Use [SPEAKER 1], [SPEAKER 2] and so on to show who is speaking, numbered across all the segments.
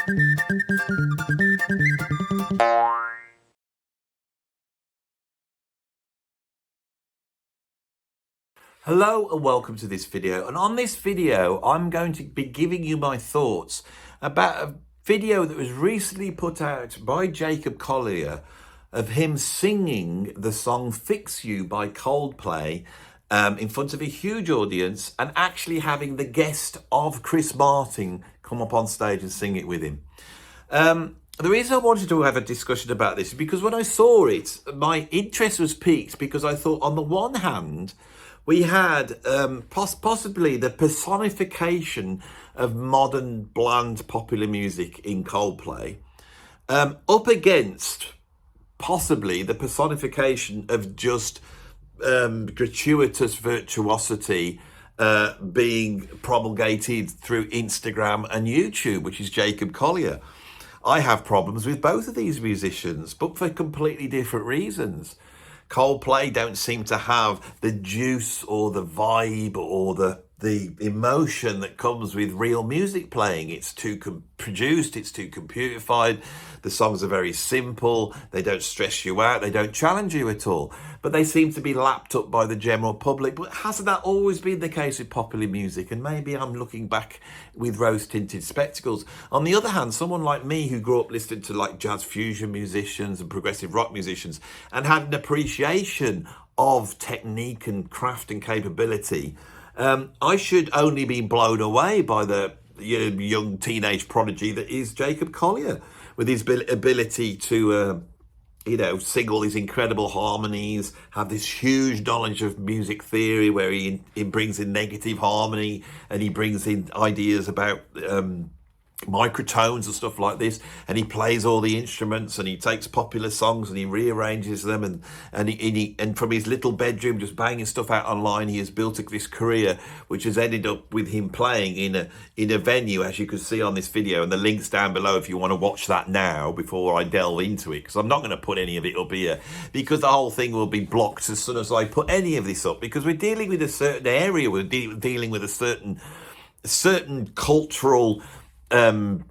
[SPEAKER 1] Hello and welcome to this video, and on this video I'm going to be giving you my thoughts about a video that was recently put out by Jacob Collier of him singing the song Fix You by Coldplay in front of a huge audience, and actually having the guest of Chris Martin come up on stage and sing it with him. The reason I wanted to have a discussion about this is because when I saw it, my interest was piqued, because I thought, on the one hand, we had possibly the personification of modern, bland, popular music in Coldplay, up against possibly the personification of just gratuitous virtuosity being promulgated through Instagram and YouTube, which is Jacob Collier. I have problems with both of these musicians, but for completely different reasons. Coldplay don't seem to have the juice or the vibe or the emotion that comes with real music playing. It's too produced, it's too computerified. The songs are very simple, they don't stress you out, they don't challenge you at all. But they seem to be lapped up by the general public. But hasn't that always been the case with popular music? And maybe I'm looking back with rose-tinted spectacles. On the other hand, someone like me who grew up listening to like jazz fusion musicians and progressive rock musicians and had an appreciation of technique and craft and capability, I should only be blown away by the young teenage prodigy that is Jacob Collier, with his ability to sing all these incredible harmonies, have this huge knowledge of music theory where he brings in negative harmony, and he brings in ideas about microtones and stuff like this, and he plays all the instruments, and he takes popular songs and he rearranges them, and from his little bedroom just banging stuff out online, he has built this career which has ended up with him playing in a venue, as you can see on this video, and the link's down below if you want to watch that now before I delve into it, because I'm not going to put any of it up here, because the whole thing will be blocked as soon as I put any of this up, because we're dealing with a certain area, we're dealing with a certain cultural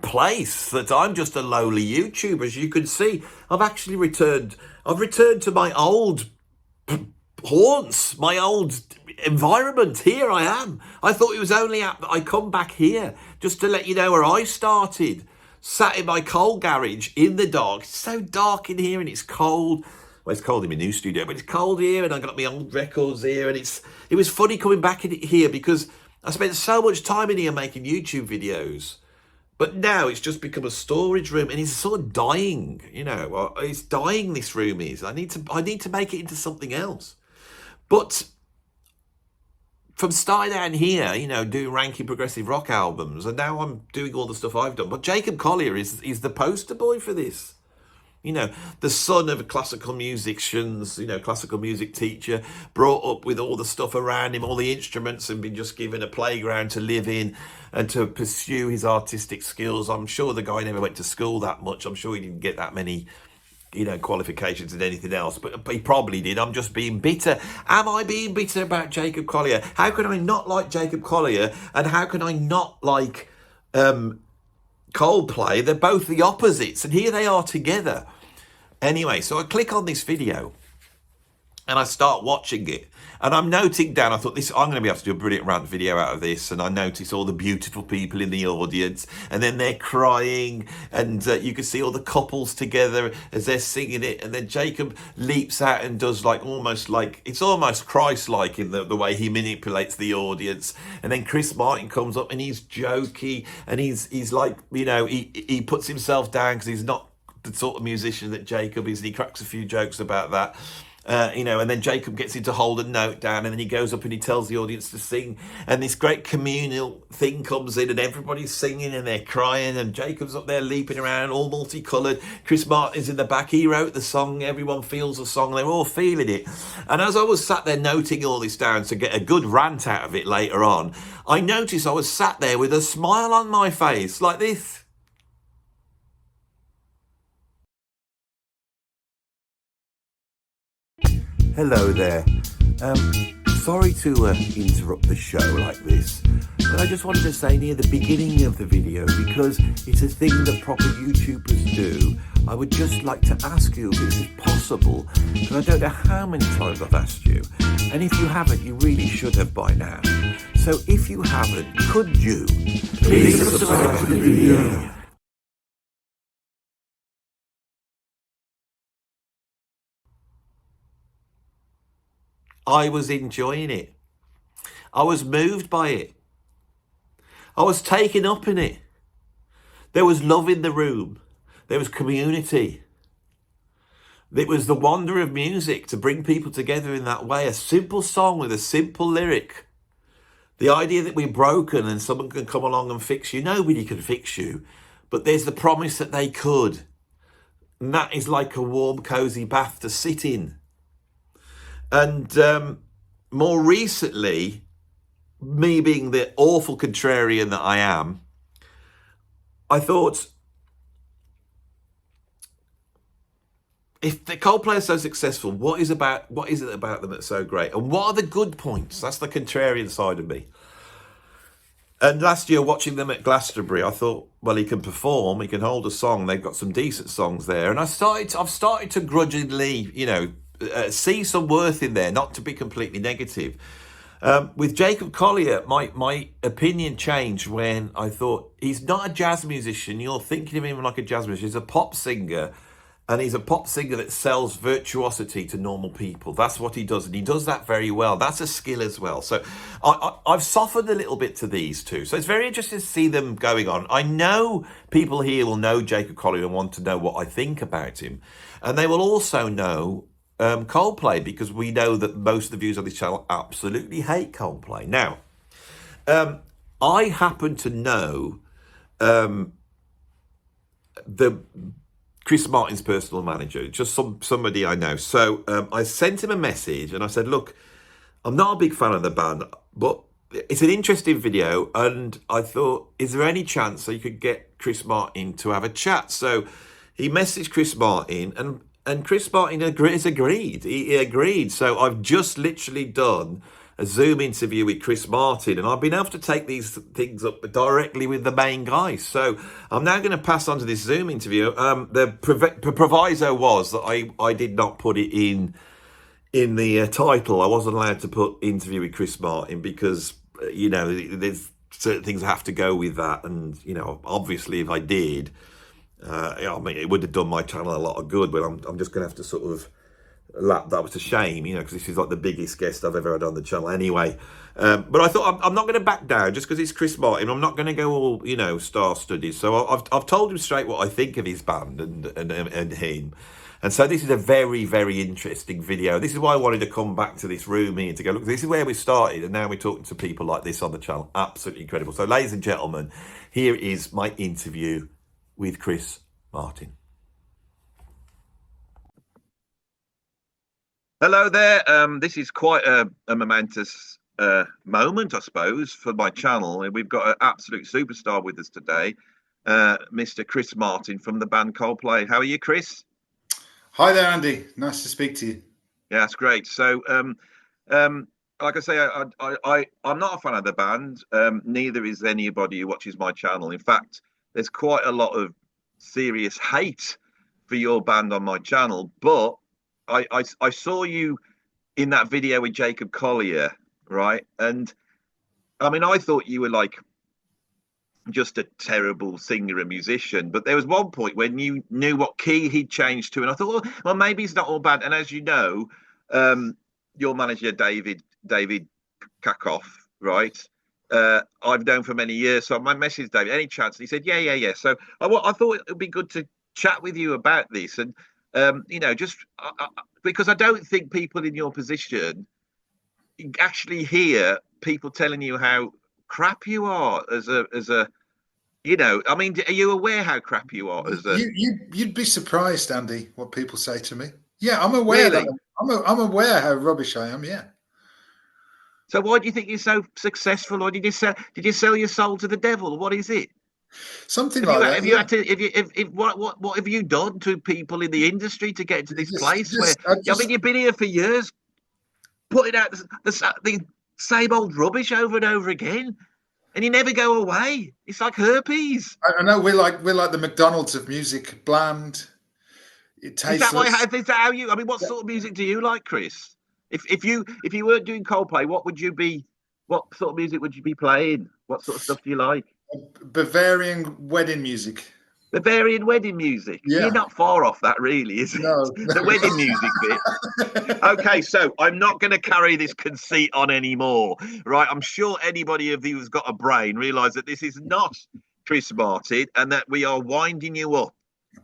[SPEAKER 1] place that I'm just a lowly YouTuber. As you can see, I've returned to my old haunts, my old environment. Here I am. I thought it was only apt that I come back here just to let you know where I started. Sat in my coal garage in the dark. It's so dark in here and it's cold. Well, it's cold in my new studio, but it's cold here, and I got my old records here, and it was funny coming back in here because I spent so much time in here making YouTube videos. But now it's just become a storage room, and it's sort of dying, it's dying, this room is. I need to make it into something else. But from starting down here, doing ranking progressive rock albums, and now I'm doing all the stuff I've done. But Jacob Collier is the poster boy for this. The son of classical musicians, classical music teacher, brought up with all the stuff around him, all the instruments, and been just given a playground to live in and to pursue his artistic skills. I'm sure the guy never went to school that much. I'm sure he didn't get that many, qualifications and anything else, but he probably did. I'm just being bitter. Am I being bitter about Jacob Collier? How can I not like Jacob Collier? And how can I not like Coldplay? They're both the opposites, and here they are together. Anyway, so I click on this video and I start watching it, and I'm noting down, I thought, I'm going to be able to do a brilliant rant video out of this, and I notice all the beautiful people in the audience, and then they're crying, and you can see all the couples together as they're singing it, and then Jacob leaps out and does it's almost Christ-like in the way he manipulates the audience, and then Chris Martin comes up and he's jokey, and he's like, he puts himself down because he's not the sort of musician that Jacob is, and he cracks a few jokes about that. And then Jacob gets him to hold a note down, and then he goes up and he tells the audience to sing, and this great communal thing comes in, and everybody's singing and they're crying, and Jacob's up there leaping around all multicoloured. Chris Martin's in the back, he wrote the song, everyone feels the song, they're all feeling it. And as I was sat there noting all this down to get a good rant out of it later on, I noticed I was sat there with a smile on my face like this. Hello there. Sorry to interrupt the show like this, But I just wanted to say near the beginning of the video, because it's a thing that proper YouTubers do, I would just like to ask you if this is possible, because I don't know how many times I've asked you, and if you haven't, you really should have by now. So if you haven't, could you please subscribe to the video? I was enjoying it. I was moved by it. I was taken up in it. There was love in the room. There was community. It was the wonder of music to bring people together in that way. A simple song with a simple lyric. The idea that we're broken and someone can come along and fix you. Nobody can fix you. But there's the promise that they could. And that is like a warm, cozy bath to sit in. And more recently, me being the awful contrarian that I am, I thought, if the Coldplay are so successful, what is it about them that's so great? And what are the good points? That's the contrarian side of me. And last year, watching them at Glastonbury, I thought, well, he can perform, he can hold a song. They've got some decent songs there. And I've started to grudgingly, see some worth in there, not to be completely negative. With Jacob Collier, my opinion changed when I thought, he's not a jazz musician. You're thinking of him like a jazz musician. He's a pop singer, and he's a pop singer that sells virtuosity to normal people. That's what he does, and he does that very well. That's a skill as well. So I've softened a little bit to these two. So it's very interesting to see them going on. I know people here will know Jacob Collier and want to know what I think about him. And they will also know Coldplay, because we know that most of the views on this channel absolutely hate Coldplay. Now, I happen to know the Chris Martin's personal manager, just somebody I know. So I sent him a message and I said, look, I'm not a big fan of the band, but it's an interesting video, and I thought, is there any chance that you could get Chris Martin to have a chat? So he messaged Chris Martin, and Chris Martin has agreed. He agreed. So I've just literally done a Zoom interview with Chris Martin, and I've been able to take these things up directly with the main guys. So I'm now going to pass on to this Zoom interview. The proviso was that I did not put it in the title. I wasn't allowed to put interview with Chris Martin because, there's certain things that have to go with that. And, obviously if I did, it would have done my channel a lot of good, but I'm just going to have to sort of lap that. Was a shame, because this is like the biggest guest I've ever had on the channel anyway. But I thought I'm not going to back down just because it's Chris Martin. I'm not going to go all, star-studded. So I've told him straight what I think of his band and him. And so this is a very, very interesting video. This is why I wanted to come back to this room here to go, look, this is where we started, and now we're talking to people like this on the channel. Absolutely incredible. So ladies and gentlemen, here is my interview with Chris Martin. Hello there. This is quite a momentous moment, I suppose, for my channel. We've got an absolute superstar with us today, Mr. Chris Martin from the band Coldplay. How are you, Chris?
[SPEAKER 2] Hi there, Andy. Nice to speak to you.
[SPEAKER 1] Yeah, that's great. So, like I say, I'm not a fan of the band. Neither is anybody who watches my channel. In fact, there's quite a lot of serious hate for your band on my channel. But I saw you in that video with Jacob Collier, right? And I mean, I thought you were like just a terrible singer and musician, but there was one point when you knew what key he'd changed to, and I thought, well, maybe it's not all bad. And as you know, your manager David Kakoff, right? I've known for many years, so I messaged David, any chance? And he said, yeah. So I thought it would be good to chat with you about this, and just because I don't think people in your position actually hear people telling you how crap you are as a I mean, are you aware how crap you are as a
[SPEAKER 2] you'd be surprised, Andy, what people say to me. Yeah, I'm aware. Really? I'm aware how rubbish I am. Yeah.
[SPEAKER 1] So why do you think you're so successful, or did you sell your soul to the devil? What is it?
[SPEAKER 2] Something like that.
[SPEAKER 1] Have you had to? What have you done to people in the industry to get to this place where? I mean, you've been here for years, putting out the same old rubbish over and over again. and you never go away. It's like herpes.
[SPEAKER 2] I know we're like the McDonald's of music, bland, tasteless.
[SPEAKER 1] Is that how you? I mean, what sort of music do you like, Chris? If you weren't doing Coldplay, what would you be? What sort of music would you be playing? What sort of stuff do you like?
[SPEAKER 2] Bavarian wedding music.
[SPEAKER 1] Bavarian wedding music. So you're
[SPEAKER 2] Yeah.
[SPEAKER 1] not far off that, really, is it?
[SPEAKER 2] No.
[SPEAKER 1] The wedding music bit. Okay, so I'm not going to carry this conceit on anymore, right? I'm sure anybody of you who's got a brain realise that this is not Chris Martin and that we are winding you up.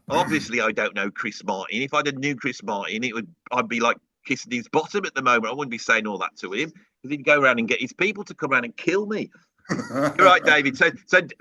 [SPEAKER 1] Obviously, I don't know Chris Martin. If I knew Chris Martin, I'd be like kissing his bottom at the moment. I wouldn't be saying all that to him because he'd go around and get his people to come around and kill me. You're right, David.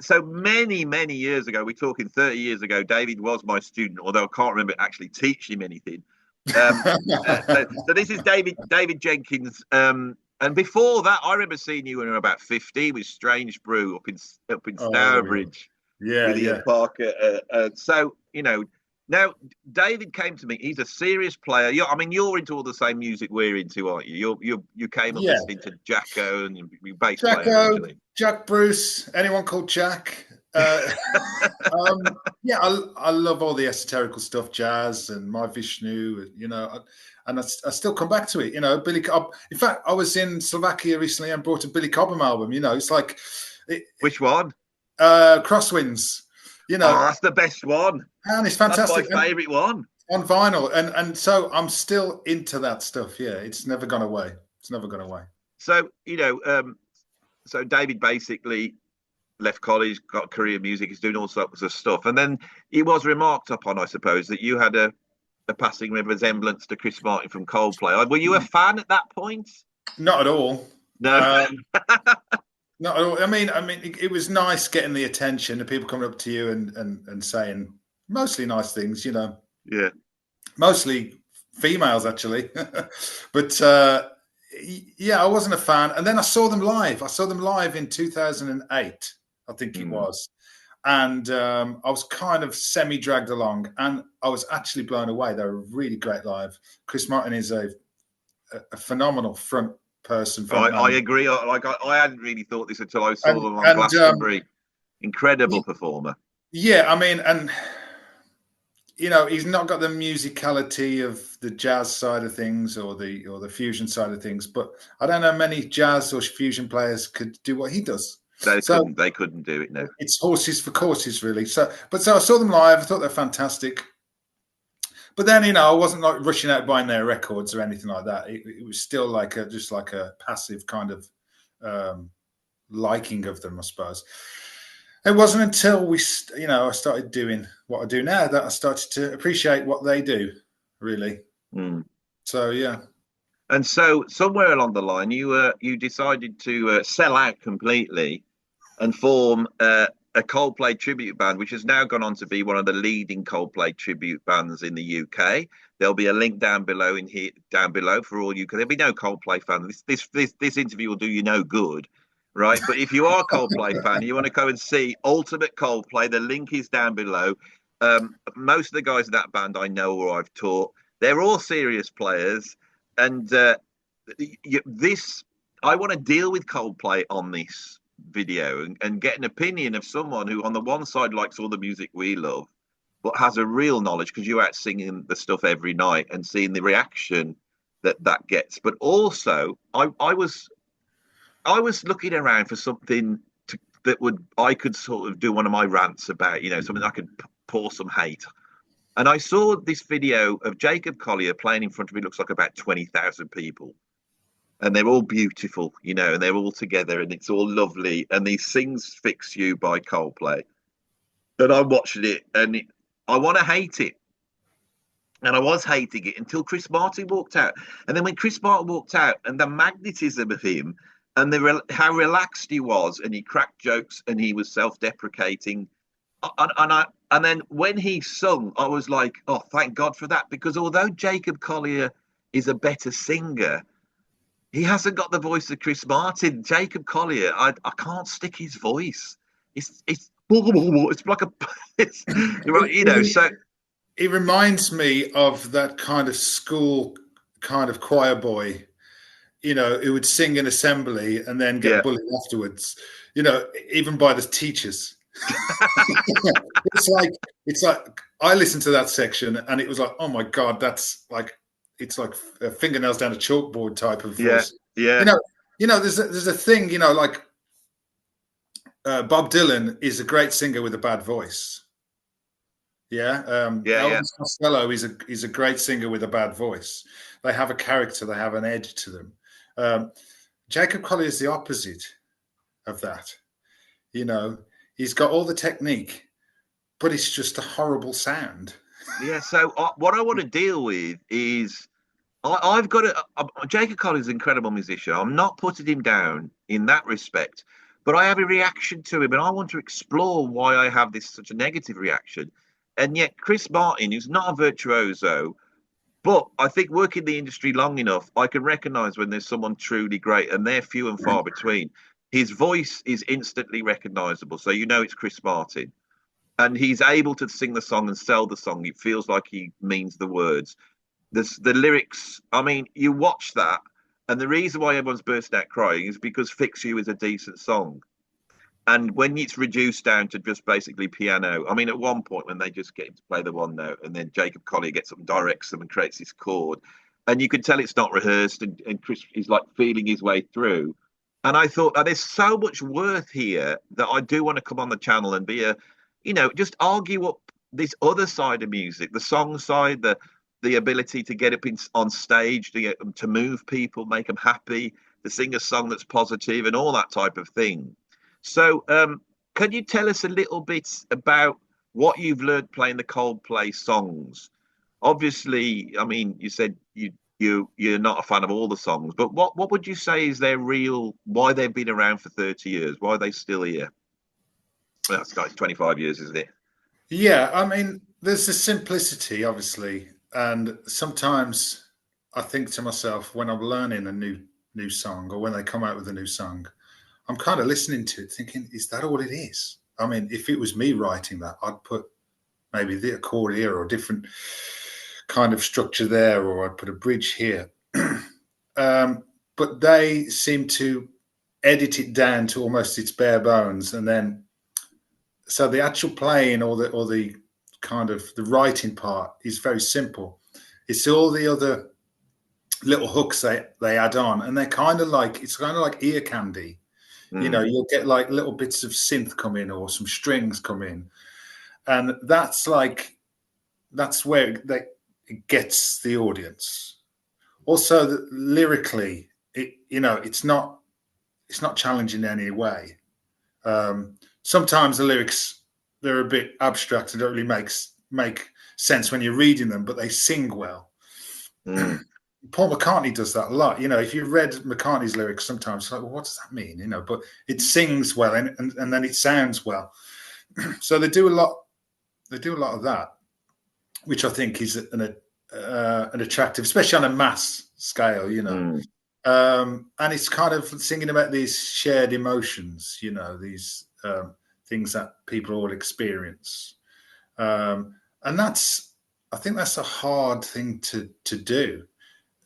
[SPEAKER 1] So many years ago, we're talking 30 years ago, David was my student, although I can't remember actually teaching him anything. So this is David Jenkins. And before that, I remember seeing you when you were about 50 with Strange Brew up in Stourbridge.
[SPEAKER 2] Yeah,
[SPEAKER 1] William Parker. So, you know, now David came to me. He's a serious player. You're into all the same music we're into, aren't you? You came up listening to Jacko and you bass player originally.
[SPEAKER 2] Jack Bruce, anyone called Jack. I love all the esoterical stuff, jazz and My Vishnu, you know, and I still come back to it. You know, Billy Cobb. In fact, I was in Slovakia recently and brought a Billy Cobham album. You know, it's like
[SPEAKER 1] which one?
[SPEAKER 2] Crosswinds. You know,
[SPEAKER 1] that's the best one.
[SPEAKER 2] And it's fantastic.
[SPEAKER 1] That's my favourite one
[SPEAKER 2] on vinyl, and so I'm still into that stuff. Yeah, it's never gone away. It's never gone away.
[SPEAKER 1] So you know, so David basically left college, got a career in music. He's doing all sorts of stuff, and then he was remarked upon, I suppose, that you had a passing resemblance to Chris Martin from Coldplay. Were you a fan at that point?
[SPEAKER 2] Not at all.
[SPEAKER 1] No.
[SPEAKER 2] Not at all. I mean, it was nice getting the attention of people coming up to you and saying mostly nice things, you know.
[SPEAKER 1] Yeah.
[SPEAKER 2] Mostly females, actually. But yeah, I wasn't a fan. And then I saw them live. I saw them live in 2008, I think it was. And I was kind of semi-dragged along, and I was actually blown away. They were really great live. Chris Martin is a phenomenal front person.
[SPEAKER 1] I agree. I hadn't really thought this until I saw them on Glastonbury. Incredible performer.
[SPEAKER 2] Yeah, I mean, and you know, he's not got the musicality of the jazz side of things or the fusion side of things, but I don't know many jazz or fusion players could do what he does.
[SPEAKER 1] They couldn't do it. No,
[SPEAKER 2] it's horses for courses, really. So I saw them live. I thought they're fantastic. But then, you know, I wasn't like rushing out buying their records or anything like that. It was still like just like a passive kind of liking of them, I suppose. It wasn't until I started doing what I do now that I started to appreciate what they do, really. So, yeah.
[SPEAKER 1] And so somewhere along the line, you decided to sell out completely and form a Coldplay tribute band, which has now gone on to be one of the leading Coldplay tribute bands in the UK. There'll be a link down below for all you. There'll be no Coldplay fan. This interview will do you no good, right? But if you are a Coldplay fan, you want to go and see Ultimate Coldplay. The link is down below. Most of the guys in that band I know or I've taught. They're all serious players, and I want to deal with Coldplay on this video and get an opinion of someone who on the one side likes all the music we love but has a real knowledge, because you're out singing the stuff every night and seeing the reaction that gets. But also I was looking around for something I could sort of do one of my rants about, you know, something I could pour some hate. And I saw this video of Jacob Collier playing in front of me, looks like about 20,000 people. And they're all beautiful, you know, and they're all together and it's all lovely. And these Things Fix You by Coldplay. And I'm watching it and I want to hate it. And I was hating it until Chris Martin walked out. And then when Chris Martin walked out and the magnetism of him and how relaxed he was, and he cracked jokes and he was self-deprecating. And then when he sung, I was like, oh, thank God for that. Because although Jacob Collier is a better singer, he hasn't got the voice of Chris Martin. Jacob Collier, I can't stick his voice. It's like you know. So
[SPEAKER 2] it reminds me of that kind of school kind of choir boy. who would sing in assembly and then get
[SPEAKER 3] Yeah.
[SPEAKER 2] bullied afterwards, even by the teachers. it's like I listened to that section and it was like, oh my God, that's like, it's like fingernails down a chalkboard type of voice.
[SPEAKER 3] Yeah.
[SPEAKER 2] There's a thing, like Bob Dylan is a great singer with a bad voice. Yeah. Elvis Costello is a great singer with a bad voice. They have a character, they have an edge to them. Jacob Collier is the opposite of that. He's got all the technique, but it's just a horrible sound.
[SPEAKER 3] Yeah. So what I want to deal with is I've got Jacob Collier is an incredible musician. I'm not putting him down in that respect, but I have a reaction to him, and I want to explore why I have such a negative reaction. And yet Chris Martin, who's not a virtuoso, but I think working the industry long enough, I can recognize when there's someone truly great, and they're few and far between. His voice is instantly recognizable. So it's Chris Martin. And he's able to sing the song and sell the song. It feels like he means the words. The lyrics, I mean, you watch that, and the reason why everyone's bursting out crying is because Fix You is a decent song. And when it's reduced down to just basically piano, I mean, at one point when they just get him to play the one note, and then Jacob Collier gets up and directs them and creates this chord, and you can tell it's not rehearsed, and Chris is like feeling his way through. And I thought, there's so much worth here that I do want to come on the channel and be just argue up this other side of music, the song side, the ability to get up on stage, to move people, make them happy, to sing a song that's positive and all that type of thing. So can you tell us a little bit about what you've learned playing the Coldplay songs? Obviously, I mean, you said you're not a fan of all the songs, but what would you say is their why they've been around for 30 years? Why are they still here? Well, that's like 25 years, isn't it?
[SPEAKER 2] Yeah, I mean, there's a simplicity, obviously. And sometimes I think to myself, when I'm learning a new song, or when they come out with a new song, I'm kind of listening to it thinking, is that all it is? I mean, if it was me writing that, I'd put maybe the chord here or a different kind of structure there, or I'd put a bridge here. But they seem to edit it down to almost its bare bones. And then, so the actual playing or the kind of the writing part is very simple. It's all the other little hooks they add on, and it's kind of like ear candy. You'll get like little bits of synth come in or some strings come in, and that's where it gets the audience. Also, lyrically, it's not challenging in any way. Sometimes the lyrics, they're a bit abstract and don't really make sense when you're reading them, but they sing well. Paul McCartney does that a lot. If you read McCartney's lyrics, sometimes it's like, well, what does that mean? But it sings well and then it sounds well. So they do a lot of that, which I think is an attractive, especially on a mass scale, and it's kind of singing about these shared emotions, these things that people all experience. And I think that's a hard thing to do.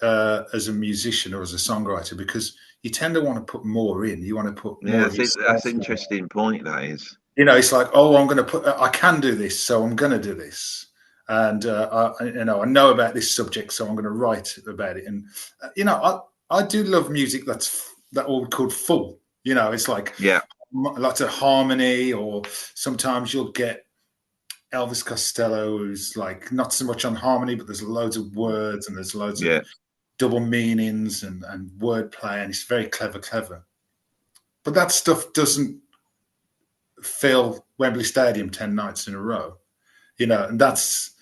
[SPEAKER 2] As a musician or as a songwriter, because you tend to want to put more in. You want to put more.
[SPEAKER 3] That's an interesting point. That is,
[SPEAKER 2] it's like, oh, I'm going to I can do this, so I'm going to do this, and I know about this subject, so I'm going to write about it. And I do love music that all called full. It's like lots of harmony, or sometimes you'll get Elvis Costello, who's like not so much on harmony, but there's loads of words and there's loads of double meanings and wordplay, and it's very clever. But that stuff doesn't fill Wembley Stadium 10 nights in a row, and that's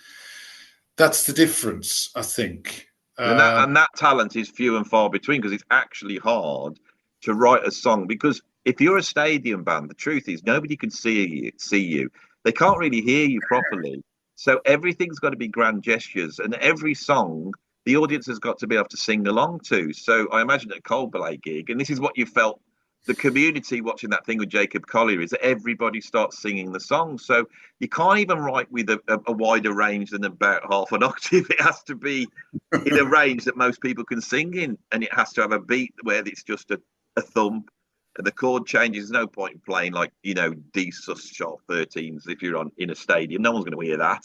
[SPEAKER 2] the difference, I think.
[SPEAKER 3] And that talent is few and far between, because it's actually hard to write a song. Because if you're a stadium band, the truth is nobody can see you. They can't really hear you properly. So everything's got to be grand gestures, and every song the audience has got to be able to sing along to. So I imagine at a Coldplay gig, and this is what you felt the community watching that thing with Jacob Collier is that everybody starts singing the song. So you can't even write with a wider range than about half an octave. It has to be in a range that most people can sing in, and it has to have a beat where it's just a thump. And the chord changes. There's no point in playing like, D sus sharp 13s if you're in a stadium. No one's going to hear that.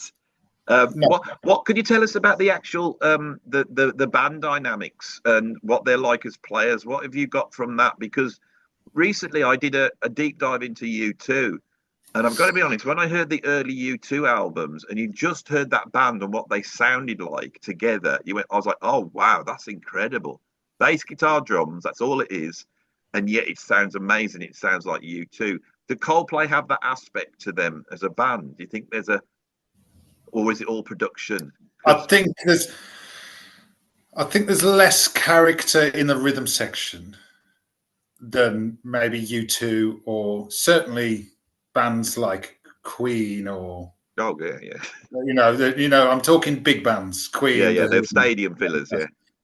[SPEAKER 2] No.
[SPEAKER 3] What could you tell us about the actual the band dynamics and what they're like as players? What have you got from that? Because recently I did a deep dive into U2, and I've got to be honest, when I heard the early U2 albums and you just heard that band and what they sounded like together, I was like, oh wow, that's incredible. Bass, guitar, drums, that's all it is. And yet it sounds amazing. It sounds like U2. Do Coldplay have that aspect to them as a band? Do you think or is it all production?
[SPEAKER 2] I think there's less character in the rhythm section than maybe U2, or certainly bands like Queen, or I'm talking big bands. Queen,
[SPEAKER 3] they're stadium fillers.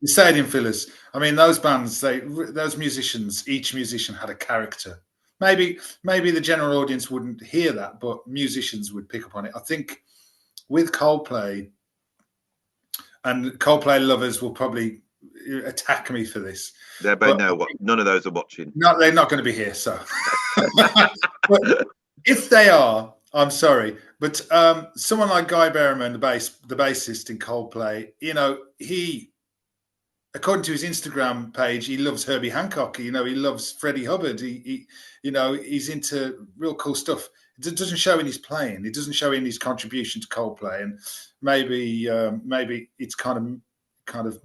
[SPEAKER 2] The stadium fillers. I mean, those bands, those musicians, each musician had a character. Maybe the general audience wouldn't hear that, but musicians would pick up on it. I think with Coldplay, and Coldplay lovers will probably attack me for this.
[SPEAKER 3] None of those are watching.
[SPEAKER 2] No, they're not going to be here. So, but if they are, I'm sorry. But someone like Guy Berryman, the bassist in Coldplay, he, according to his Instagram page, he loves Herbie Hancock. He loves Freddie Hubbard. He's into real cool stuff. It doesn't show in his playing. It doesn't show in his contribution to Coldplay. And maybe it's kind of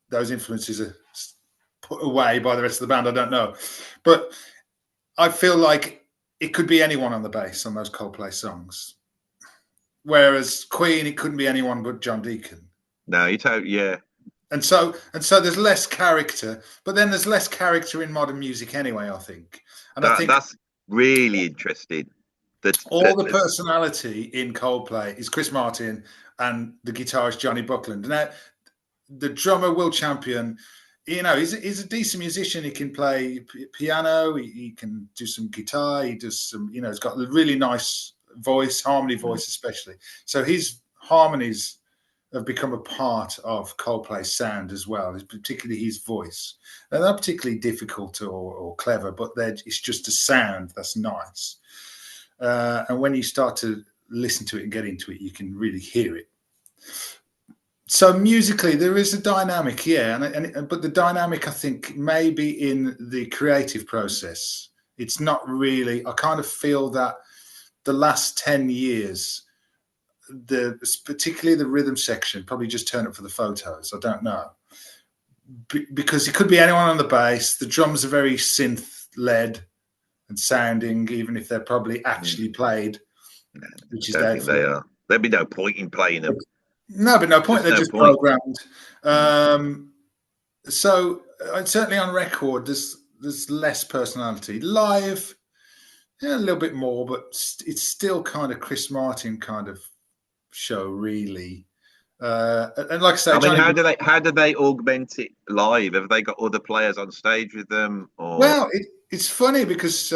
[SPEAKER 2] those influences are put away by the rest of the band. I don't know, but I feel like it could be anyone on the bass on those Coldplay songs. Whereas Queen, it couldn't be anyone but John Deacon.
[SPEAKER 3] No, yeah.
[SPEAKER 2] And so there's less character, but then there's less character in modern music anyway, I think. And I think
[SPEAKER 3] that's really interesting.
[SPEAKER 2] The personality in Coldplay is Chris Martin and the guitarist Johnny Buckland. Now, the drummer Will Champion, he's a decent musician. He can play piano. He can do some guitar. He does some, he's got a really nice voice, harmony voice especially. So his harmonies have become a part of Coldplay's sound as well, particularly his voice. They're not particularly difficult or clever, but it's just a sound that's nice. And when you start to listen to it and get into it, you can really hear it. So musically, there is a dynamic, but the dynamic, I think, maybe in the creative process. It's not really. I kind of feel that the last 10 years, particularly the rhythm section, probably just turn up for the photos. I don't know, because it could be anyone on the bass. The drums are very synth-led and sounding, even if they're probably actually played, which is there.
[SPEAKER 3] They are. There'd be no point in playing them.
[SPEAKER 2] No, but no point. They're just programmed. So certainly on record, there's less personality. Live, a little bit more, but it's still kind of Chris Martin kind of show, really. And like I say,
[SPEAKER 3] how do they augment it live? Have they got other players on stage with them? Or?
[SPEAKER 2] Well, it's funny because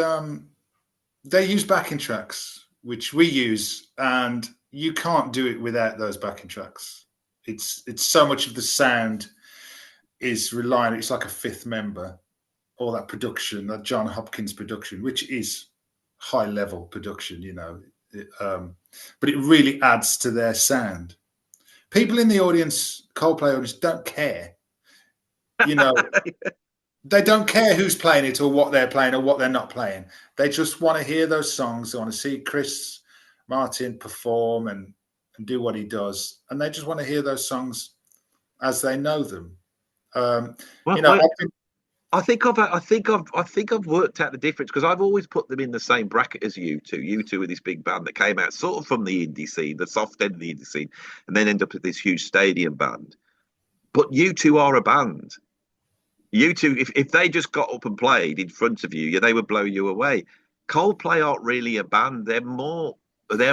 [SPEAKER 2] they use backing tracks, which we use, and you can't do it without those backing tracks. It's so much of the sound is relying. It's like a fifth member. All that production, that John Hopkins production, which is high level production, but it really adds to their sound. People in the audience, Coldplay audience, don't care. They don't care who's playing it or what they're playing or what they're not playing. They just want to hear those songs. They want to see Chris Martin perform and do what he does, and they just want to hear those songs as they know them.
[SPEAKER 3] I think I've worked out the difference, because I've always put them in the same bracket as U2. U2 were this big band that came out sort of from the indie scene, the soft end of the indie scene, and then end up with this huge stadium band. But U2 are a band. U2, if they just got up and played in front of you, they would blow you away. Coldplay aren't really a band. They're more. They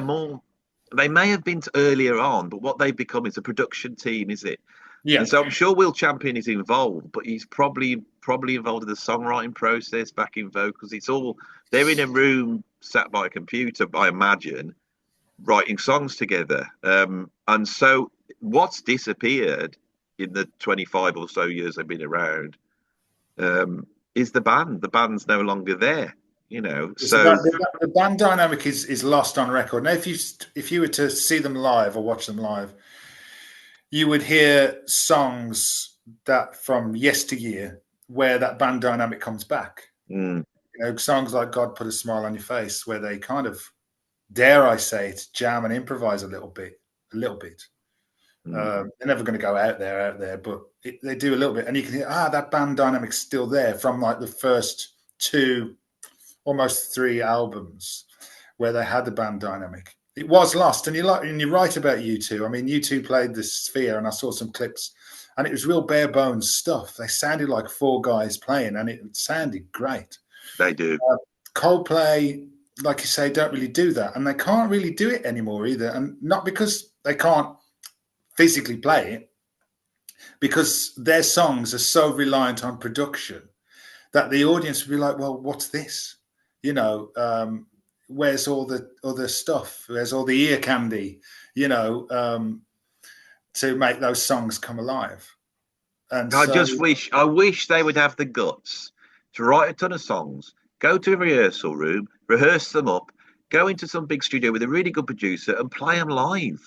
[SPEAKER 3] may have been earlier on, but what they've become is a production team, is it?
[SPEAKER 2] Yeah.
[SPEAKER 3] And so I'm sure Will Champion is involved, but he's probably involved in the songwriting process, backing vocals. It's all they're in a room sat by a computer, I imagine, writing songs together. And so what's disappeared in the 25 or so years they've been around is the band. The band's no longer there, you know. So
[SPEAKER 2] the band dynamic is lost on record. Now, if you were to see them live or watch them live, you would hear songs that from yesteryear where that band dynamic comes back. You know, songs like "God Put a Smile on Your Face," where they kind of, dare I say it, jam and improvise a little bit. They're never going to go out there, but they do a little bit, and you can hear that band dynamic's still there from like the first 2, almost 3 albums where they had the band dynamic. It was lost, and you're right about U2. I mean, U2 played the Sphere, and I saw some clips, and it was real bare bones stuff. They sounded like 4 guys playing, and it sounded great.
[SPEAKER 3] They do.
[SPEAKER 2] Coldplay, like you say, don't really do that, and they can't really do it anymore either. And not because they can't physically play it, because their songs are so reliant on production that the audience would be like, well, what's this? You know, where's all the other stuff? Where's all the ear candy, you know, to make those songs come alive? And
[SPEAKER 3] I wish they would have the guts to write a ton of songs, go to a rehearsal room, rehearse them up, go into some big studio with a really good producer and play them live.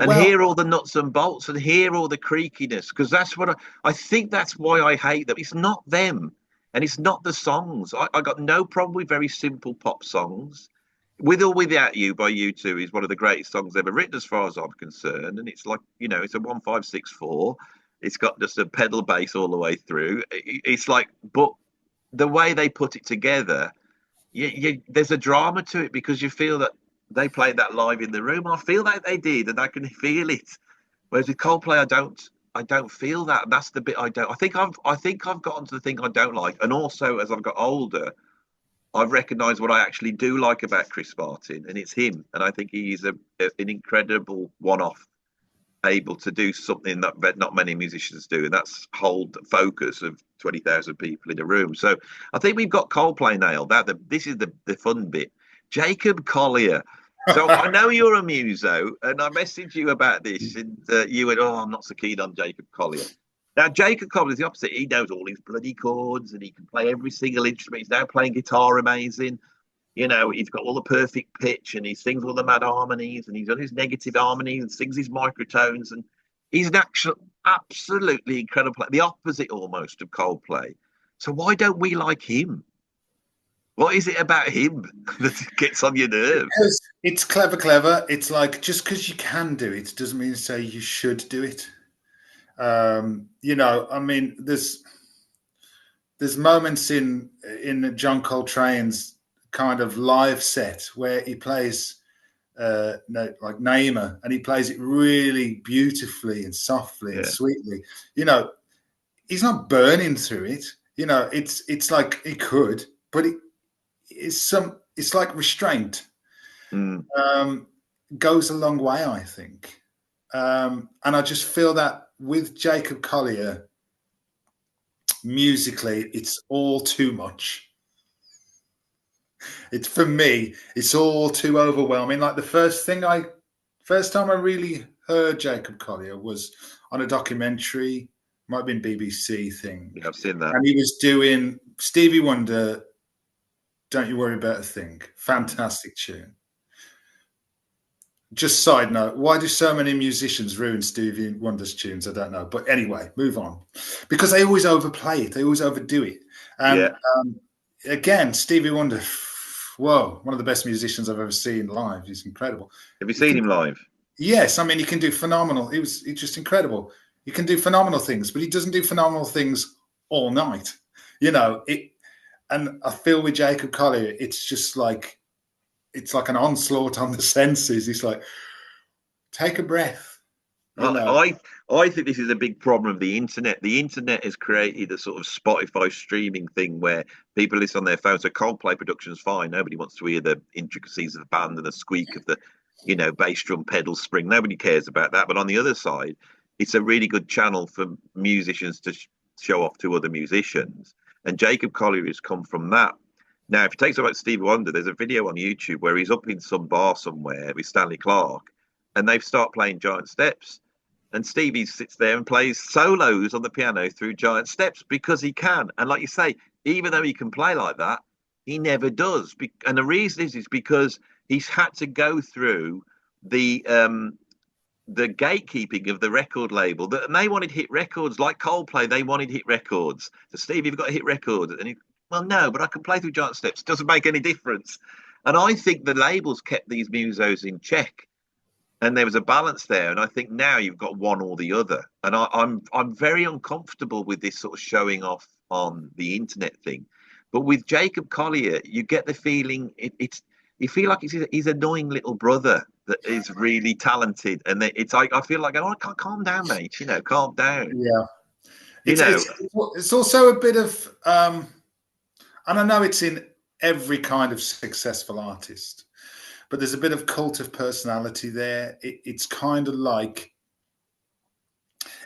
[SPEAKER 3] And hear all the nuts and bolts and hear all the creakiness, because that's what I think that's why I hate them. It's not them and it's not the songs. I got no problem with very simple pop songs. With or Without You by U2 is one of the greatest songs ever written as far as I'm concerned. And it's like, you know, it's a 1-5-6-4. It's got just a pedal bass all the way through. It's like, but the way they put it together, there's a drama to it because you feel that they played that live in the room. I feel like they did, and I can feel it. Whereas with Coldplay, I don't feel that. And that's the bit I don't. I think I've gotten to the thing I don't like, and also as I've got older, I've recognised what I actually do like about Chris Martin, and it's him. And I think he's an incredible one-off, able to do something that not many musicians do, and that's hold focus of 20,000 people in a room. So I think we've got Coldplay nailed. This is the fun bit. Jacob Collier. So I know you're a muso, and I messaged you about this, and you went, "Oh, I'm not so keen on Jacob Collier." Now, Jacob Collier is the opposite. He knows all his bloody chords, and he can play every single instrument. He's now playing guitar amazing. You know, he's got all the perfect pitch, and he sings all the mad harmonies, and he's on his negative harmonies, and sings his microtones, and he's an absolutely incredible player, the opposite almost of Coldplay. So why don't we like him? What is it about him that gets on your nerves?
[SPEAKER 2] Because it's clever. It's like, just because you can do it doesn't mean to say you should do it. You know, I mean, there's moments in John Coltrane's kind of live set where he plays like Naima, and he plays it really beautifully and softly and sweetly. You know, he's not burning through it. You know, it's like he could, but it's like restraint. Goes a long way, I think. And I just feel that with Jacob Collier, musically, it's all too much. For me, it's all too overwhelming. Like the first time I really heard Jacob Collier was on a documentary, might have been BBC thing.
[SPEAKER 3] Yeah, I've seen that.
[SPEAKER 2] And he was doing Stevie Wonder, Don't You Worry About a Thing. Fantastic tune. Just side note, why do so many musicians ruin Stevie Wonder's tunes? I don't know. But anyway, move on. Because they always overplay it. They always overdo it. And again, Stevie Wonder, whoa, one of the best musicians I've ever seen live. He's incredible.
[SPEAKER 3] Have you seen him live?
[SPEAKER 2] Yes. I mean, he can do phenomenal. He's just incredible. He can do phenomenal things, but he doesn't do phenomenal things all night. You know, and I feel with Jacob Collier, it's like an onslaught on the senses. It's like, take a breath.
[SPEAKER 3] I think this is a big problem of the internet. The internet has created a sort of Spotify streaming thing where people listen on their phones. So Coldplay production's fine. Nobody wants to hear the intricacies of the band and the squeak of the, bass drum pedal spring. Nobody cares about that. But on the other side, it's a really good channel for musicians to show off to other musicians. And Jacob Collier has come from that. Now, if you take something like Stevie Wonder, there's a video on YouTube where he's up in some bar somewhere with Stanley Clarke, and they've started playing Giant Steps. And Stevie sits there and plays solos on the piano through Giant Steps because he can. And like you say, even though he can play like that, he never does. And the reason is because he's had to go through the gatekeeping of the record label. And they wanted hit records, like Coldplay. They wanted hit records. So Steve, you've got a hit record, and well, no, but I can play through Giant Steps. Doesn't make any difference. And I think the labels kept these musos in check, and there was a balance there. And I think now you've got one or the other. And I'm very uncomfortable with this sort of showing off on the internet thing. But with Jacob Collier, you get the feeling you feel like he's annoying little brother that is really talented, and it's like I feel like, oh, I can't calm down, mate. Calm down.
[SPEAKER 2] Yeah, it's also a bit of, and I know it's in every kind of successful artist, but there's a bit of cult of personality there. It's kind of like,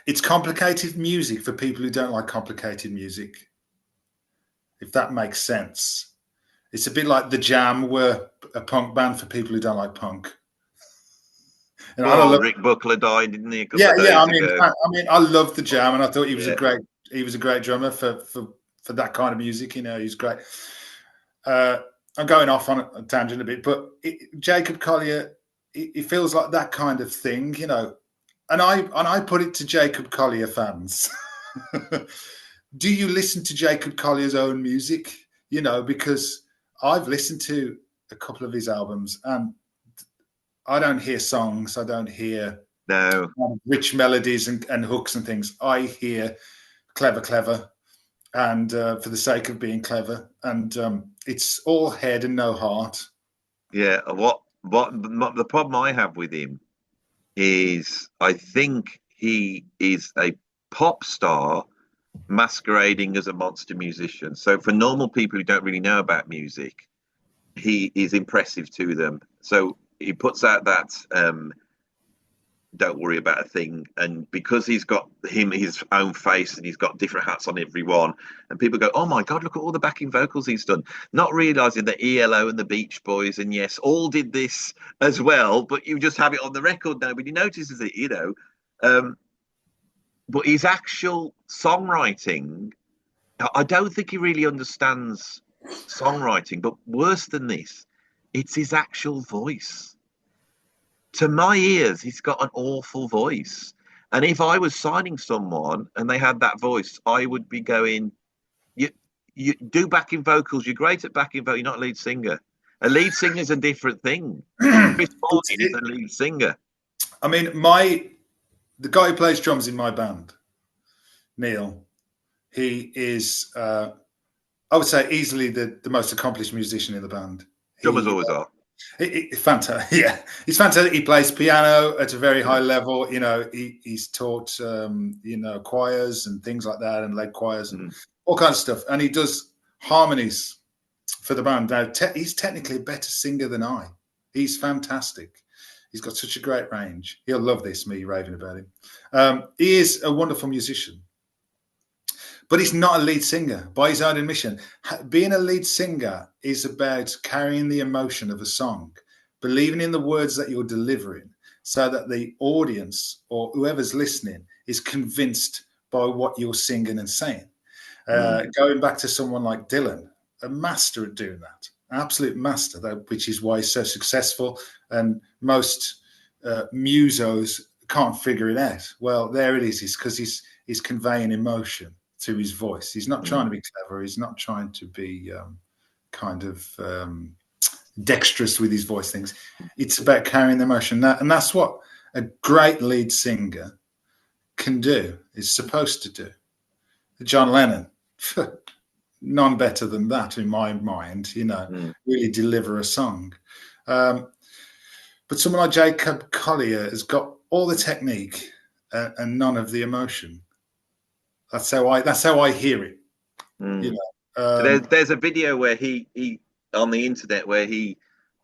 [SPEAKER 2] it's complicated music for people who don't like complicated music, if that makes sense. It's a bit like The Jam were a punk band for people who don't like punk. And
[SPEAKER 3] Rick Buckler died, didn't he?
[SPEAKER 2] I mean, I loved The Jam, and I thought he was a great drummer for that kind of music. He's great. I'm going off on a tangent a bit, but Jacob Collier, it feels like that kind of thing, And I put it to Jacob Collier fans: do you listen to Jacob Collier's own music? Because I've listened to a couple of his albums, and I don't hear songs. I don't hear rich melodies and hooks and things. I hear clever, and for the sake of being clever, and it's all head and no heart.
[SPEAKER 3] Yeah. What the problem I have with him is, I think he is a pop star masquerading as a monster musician. So for normal people who don't really know about music, he is impressive to them. So he puts out that don't worry about a thing, and because he's got his own face and he's got different hats on every one, and people go, oh my god, look at all the backing vocals he's done, not realizing that ELO and the Beach Boys and Yes all did this as well, but you just have it on the record. Nobody notices it, but his actual songwriting, I don't think he really understands songwriting. But worse than this, it's his actual voice. To my ears, he's got an awful voice. And if I was signing someone and they had that voice, I would be going, you do backing vocals. You're great at backing vocals. You're not a lead singer. A lead singer's a different thing. Chris Martin is a lead singer.
[SPEAKER 2] I mean, the guy who plays drums in my band, Neil, he is, I would say, easily the most accomplished musician in the band.
[SPEAKER 3] Drummers always are.
[SPEAKER 2] Fantastic. Yeah, he's fantastic. He plays piano at a very high level. He's taught, choirs and things like that, and led choirs and all kinds of stuff. And he does harmonies for the band. Now, he's technically a better singer than I. He's fantastic. He's got such a great range. He'll love this, me raving about him. He is a wonderful musician, but he's not a lead singer by his own admission. Being a lead singer is about carrying the emotion of a song, believing in the words that you're delivering, so that the audience or whoever's listening is convinced by what you're singing and saying. Going back to someone like Dylan, a master at doing that. Absolute master, which is why he's so successful, and most musos can't figure it out. Well, there it is. It's because he's conveying emotion to his voice. He's not trying to be clever. He's not trying to be dexterous with his voice things. It's about carrying the emotion, and that's what a great lead singer can do, is supposed to do. John Lennon, none better than that in my mind, really deliver a song. But someone like Jacob Collier has got all the technique and none of the emotion. That's how I hear it.
[SPEAKER 3] There's a video where he on the internet where he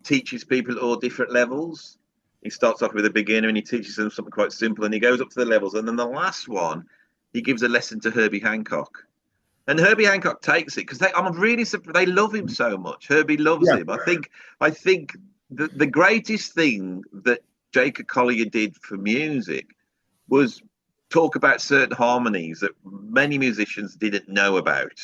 [SPEAKER 3] teaches people at all different levels, He starts off with a beginner and he teaches them something quite simple, and he goes up to the levels. And then the last one, he gives a lesson to Herbie Hancock. And Herbie Hancock takes it because I'm really surprised. They love him so much. Herbie loves him. I think the greatest thing that Jacob Collier did for music was talk about certain harmonies that many musicians didn't know about,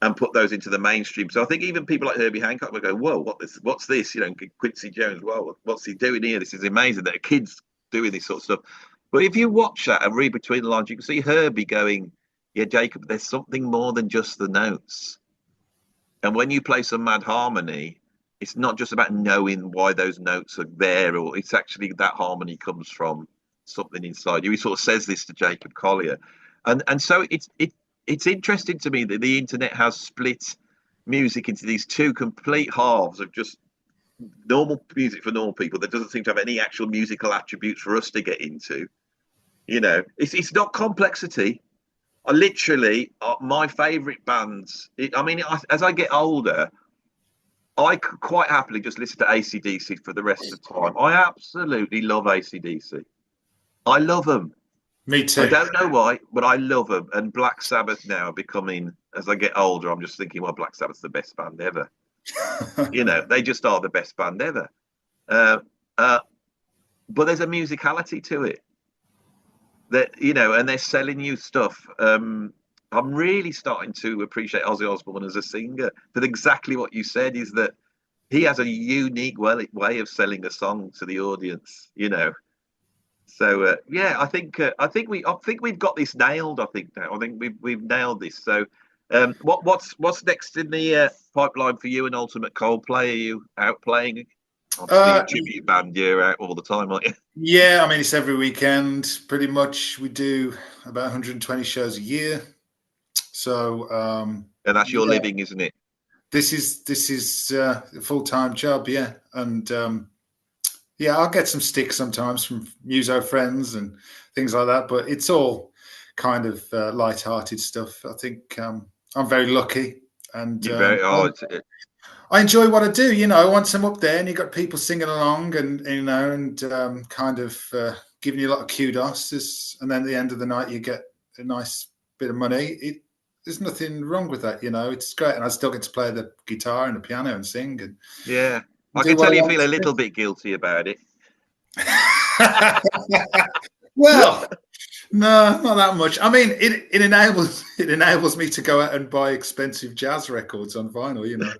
[SPEAKER 3] and put those into the mainstream. So I think even people like Herbie Hancock would go, "Whoa, what's this?" You know, Quincy Jones. Whoa, what's he doing here? This is amazing that a kid's doing this sort of stuff. But if you watch that and read between the lines, you can see Herbie going, "Yeah, Jacob, there's something more than just the notes. And when you play some mad harmony, it's not just about knowing why those notes are there, or it's actually that harmony comes from something inside you." He sort of says this to Jacob Collier, and so it's interesting to me that the internet has split music into these two complete halves of just normal music for normal people that doesn't seem to have any actual musical attributes for us to get into. You know, it's not complexity. I literally, my favorite bands, as I get older, I could quite happily just listen to AC/DC for the rest of the time. I absolutely love AC/DC. I love them.
[SPEAKER 2] Me too.
[SPEAKER 3] I don't know why, but I love them. And Black Sabbath now are becoming, as I get older, I'm just thinking, well, Black Sabbath's the best band ever. You know, they just are the best band ever. But there's a musicality to it that, you know, and they're selling you stuff. I'm really starting to appreciate Ozzy Osbourne as a singer for exactly what you said, is that he has a unique way of selling a song to the audience, you know. So yeah, I think we've got this nailed. I think we've nailed this. So what's next in the pipeline for you and Ultimate Coldplay? Are you out playing? Obviously, a tribute band, you're out all the time, aren't you?
[SPEAKER 2] Yeah, I mean, it's every weekend pretty much. We do about 120 shows a year. So
[SPEAKER 3] and that's your living, isn't it?
[SPEAKER 2] This is a full-time job, yeah. And yeah, I'll get some sticks sometimes from muso friends and things like that, but it's all kind of light-hearted stuff. I think I'm very lucky, and I enjoy what I do. You know, once I'm up there and you've got people singing along, and you know, and kind of giving you a lot of kudos, and then at the end of the night you get a nice bit of money. There's nothing wrong with that, you know. It's great, and I still get to play the guitar and the piano and sing. And
[SPEAKER 3] yeah. I can tell you feel a little bit guilty about it.
[SPEAKER 2] Well, no, not that much. I mean, it enables me to go out and buy expensive jazz records on vinyl. You know,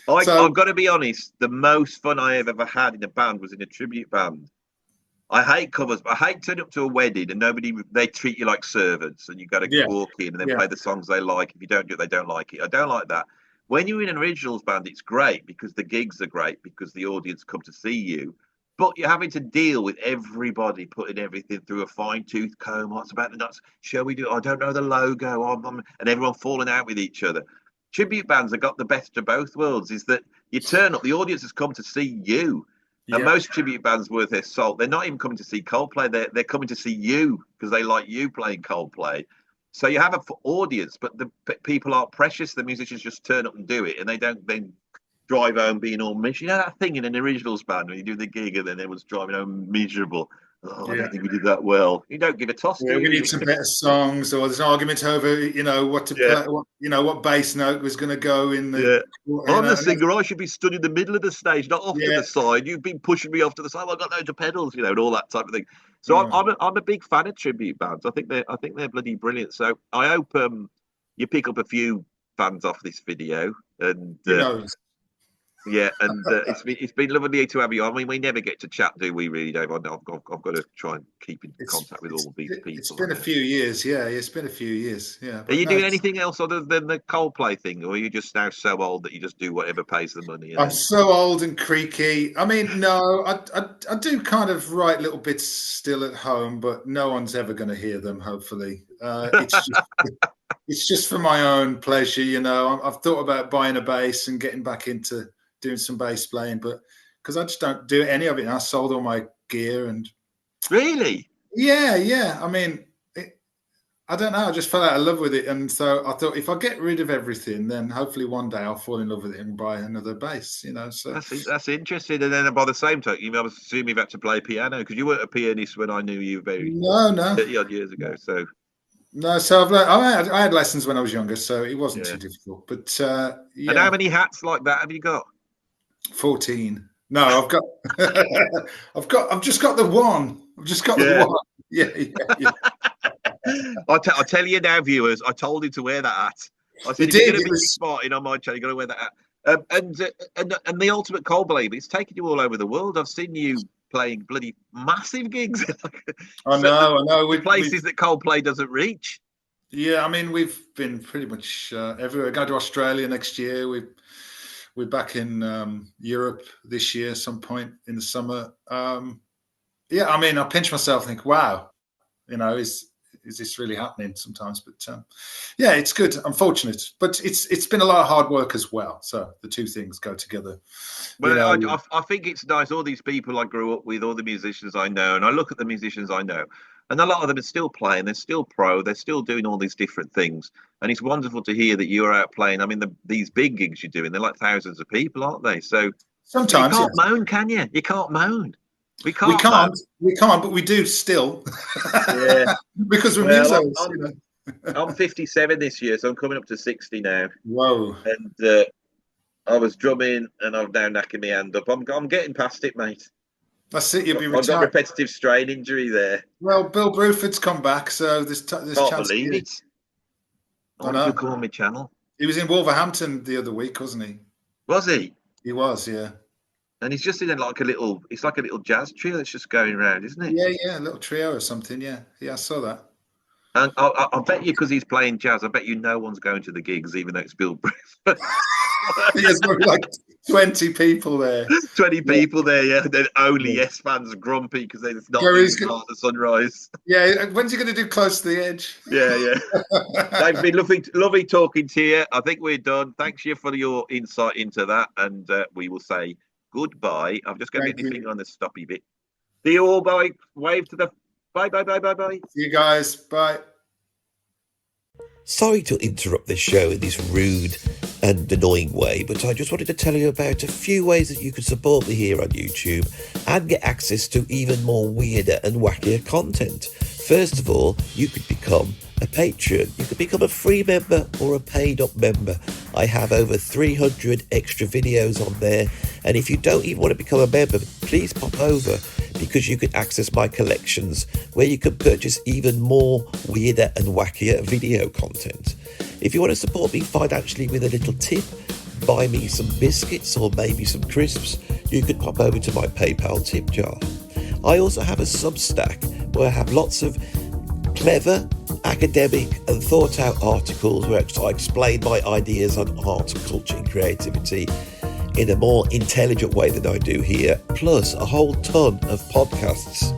[SPEAKER 3] I've got to be honest. The most fun I have ever had in a band was in a tribute band. I hate covers, but I hate turning up to a wedding and they treat you like servants, and you got to walk in and then play the songs they like. If you don't do it, they don't like it. I don't like that. When you're in an originals band, it's great because the gigs are great because the audience come to see you, but you're having to deal with everybody putting everything through a fine-tooth comb. What's about the nuts? Shall we do? I don't know the logo. And everyone falling out with each other. Tribute bands have got the best of both worlds. Is that you turn up, the audience has come to see you. Yeah. And most tribute bands worth their salt, they're not even coming to see Coldplay. They're coming to see you because they like you playing Coldplay. So you have an audience, but the people aren't precious. The musicians just turn up and do it, and they don't then drive home being all miserable. You know that thing in an originals band when you do the gig and then everyone's driving home miserable. Oh, I don't think we did that well. You don't give a toss.
[SPEAKER 2] Yeah, we need some better songs, or there's an argument over, you know, what to play. What bass note was going to go in the.
[SPEAKER 3] Yeah. I'm the singer. I should be stood in the middle of the stage, not off to the side. You've been pushing me off to the side. I've got loads of pedals, you know, and all that type of thing. So I'm a big fan of tribute bands. I think they're bloody brilliant. So I hope you pick up a few fans off this video, and yeah, and it's been lovely to have you. I mean, we never get to chat, do we? Really, Dave? I've got to try and keep in contact with all of these people.
[SPEAKER 2] It's been a few years, yeah. It's been a few years, yeah.
[SPEAKER 3] Are you doing anything else other than the Coldplay thing, or are you just now so old that you just do whatever pays the money?
[SPEAKER 2] I'm so old and creaky. I mean, no, I do kind of write little bits still at home, but no one's ever going to hear them. Hopefully, it's just for my own pleasure, you know. I've thought about buying a bass and getting back into doing some bass playing, but because I just don't do any of it. I sold all my gear and
[SPEAKER 3] really,
[SPEAKER 2] yeah. I mean, I don't know. I just fell out of love with it, and so I thought if I get rid of everything, then hopefully one day I'll fall in love with it and buy another bass. So
[SPEAKER 3] That's interesting. And then by the same token, you must assume you've had to play piano because you weren't a pianist when I knew you very
[SPEAKER 2] no,
[SPEAKER 3] 30 odd years ago. So
[SPEAKER 2] no. So I've learned, I had lessons when I was younger, so it wasn't
[SPEAKER 3] yeah.
[SPEAKER 2] too difficult. But
[SPEAKER 3] And how many hats like that have you got?
[SPEAKER 2] 14. No, I've got, I've just got the one. I've just got the one. Yeah.
[SPEAKER 3] I'll tell you now, viewers. I told him to wear that hat. I said, if you're going to be smarting on my channel, you got to wear that hat. And the ultimate Coldplay, it's taken you all over the world. I've seen you playing bloody massive gigs.
[SPEAKER 2] I know.
[SPEAKER 3] Places that Coldplay doesn't reach.
[SPEAKER 2] Yeah, I mean, we've been pretty much everywhere. Going to Australia next year. We're back in Europe this year, some point in the summer. Yeah, I mean, I pinch myself and think, wow, is this really happening sometimes? But yeah, it's good. I'm fortunate, but it's been a lot of hard work as well. So the two things go together.
[SPEAKER 3] Well, I think it's nice. All these people I grew up with, all the musicians I know, and I look at the musicians I know, and a lot of them are still playing. They're still pro. They're still doing all these different things, and it's wonderful to hear that you're out playing. I mean, these big gigs you're doing, they're like thousands of people, aren't they? So
[SPEAKER 2] sometimes
[SPEAKER 3] you can't moan, can you? You can't moan. We can't,
[SPEAKER 2] but we do still.
[SPEAKER 3] Yeah,
[SPEAKER 2] because we're musos.
[SPEAKER 3] I'm 57 this year, so I'm coming up to 60 now.
[SPEAKER 2] Whoa!
[SPEAKER 3] And I was drumming, and I'm now knacking my hand up. I'm getting past it, mate.
[SPEAKER 2] That's it. You'll be
[SPEAKER 3] I've
[SPEAKER 2] retired.
[SPEAKER 3] got repetitive strain injury there.
[SPEAKER 2] Well, Bill Bruford's come back, so there's
[SPEAKER 3] Can't
[SPEAKER 2] chance.
[SPEAKER 3] Believe it. I wonder if he'll come on my channel.
[SPEAKER 2] He was in Wolverhampton the other week, wasn't he?
[SPEAKER 3] Was he?
[SPEAKER 2] He was, yeah.
[SPEAKER 3] And he's just in it's like a little jazz trio that's just going around, isn't it?
[SPEAKER 2] Yeah, a little trio or something. Yeah, I saw that.
[SPEAKER 3] And I'll bet you, because he's playing jazz, I bet you no one's going to the gigs, even though it's Bill Bruford.
[SPEAKER 2] There's like 20 people there.
[SPEAKER 3] 20 people there, yeah. Then only Yes fans grumpy because they're not part of the sunrise.
[SPEAKER 2] Yeah, when's he going to do Close to the Edge?
[SPEAKER 3] Yeah. They've been lovely talking to you. I think we're done. Thanks you for your insight into that, and we will say goodbye. I'm just going to get my finger on the stoppy bit. See you all. Bye. Wave to the bye.
[SPEAKER 2] See you guys. Bye.
[SPEAKER 1] Sorry to interrupt this show in this rude and annoying way, but I just wanted to tell you about a few ways that you can support me here on YouTube and get access to even more weirder and wackier content. First of all, you could become a patron. You could become a free member or a paid up member. I have over 300 extra videos on there, and if you don't even want to become a member, please pop over, because you can access my collections where you can purchase even more weirder and wackier video content. If you want to support me financially with a little tip, buy me some biscuits or maybe some crisps, you could pop over to my PayPal tip jar. I also have a Substack where I have lots of clever, academic and thought out articles where I explain my ideas on art, culture and creativity in a more intelligent way than I do here, plus a whole ton of podcasts.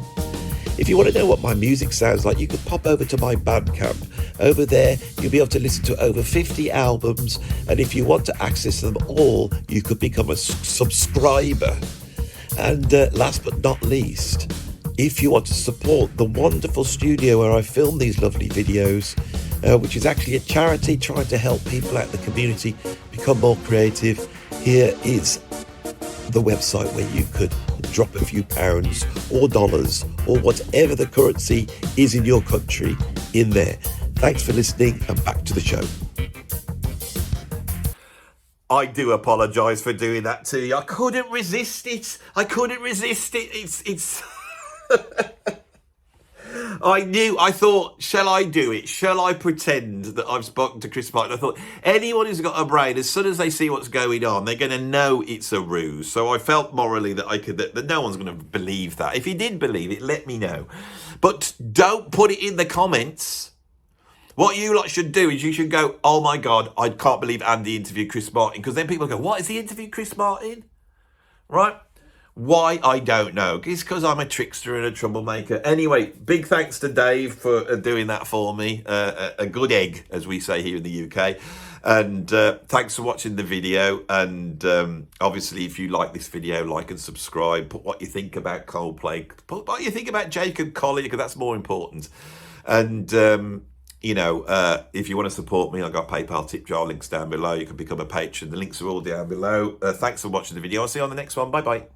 [SPEAKER 1] If you want to know what my music sounds like, you can pop over to my Bandcamp. Over there, you'll be able to listen to over 50 albums, and if you want to access them all, you could become a subscriber. And last but not least, if you want to support the wonderful studio where I film these lovely videos, which is actually a charity trying to help people out in the community become more creative, here is the website where you could drop a few pounds or dollars or whatever the currency is in your country in there. Thanks for listening, and back to the show. I do apologise for doing that to you. I couldn't resist it. It's I thought, shall I do it? Shall I pretend that I've spoken to Chris Martin? I thought, anyone who's got a brain, as soon as they see what's going on, they're going to know it's a ruse. So I felt morally that no one's going to believe that. If you did believe it, let me know. But don't put it in the comments. What you lot should do is you should go, oh my God, I can't believe Andy interviewed Chris Martin. Because then people go, what, is he interviewed Chris Martin? Right? Why? I don't know. It's because I'm a trickster and a troublemaker. Anyway, big thanks to Dave for doing that for me. A good egg, as we say here in the UK. And thanks for watching the video. And obviously, if you like this video, like and subscribe. Put what you think about Coldplay. Put what you think about Jacob Collier, because that's more important. And if you want to support me, I've got PayPal, tip jar links down below. You can become a patron. The links are all down below. Thanks for watching the video. I'll see you on the next one. Bye bye.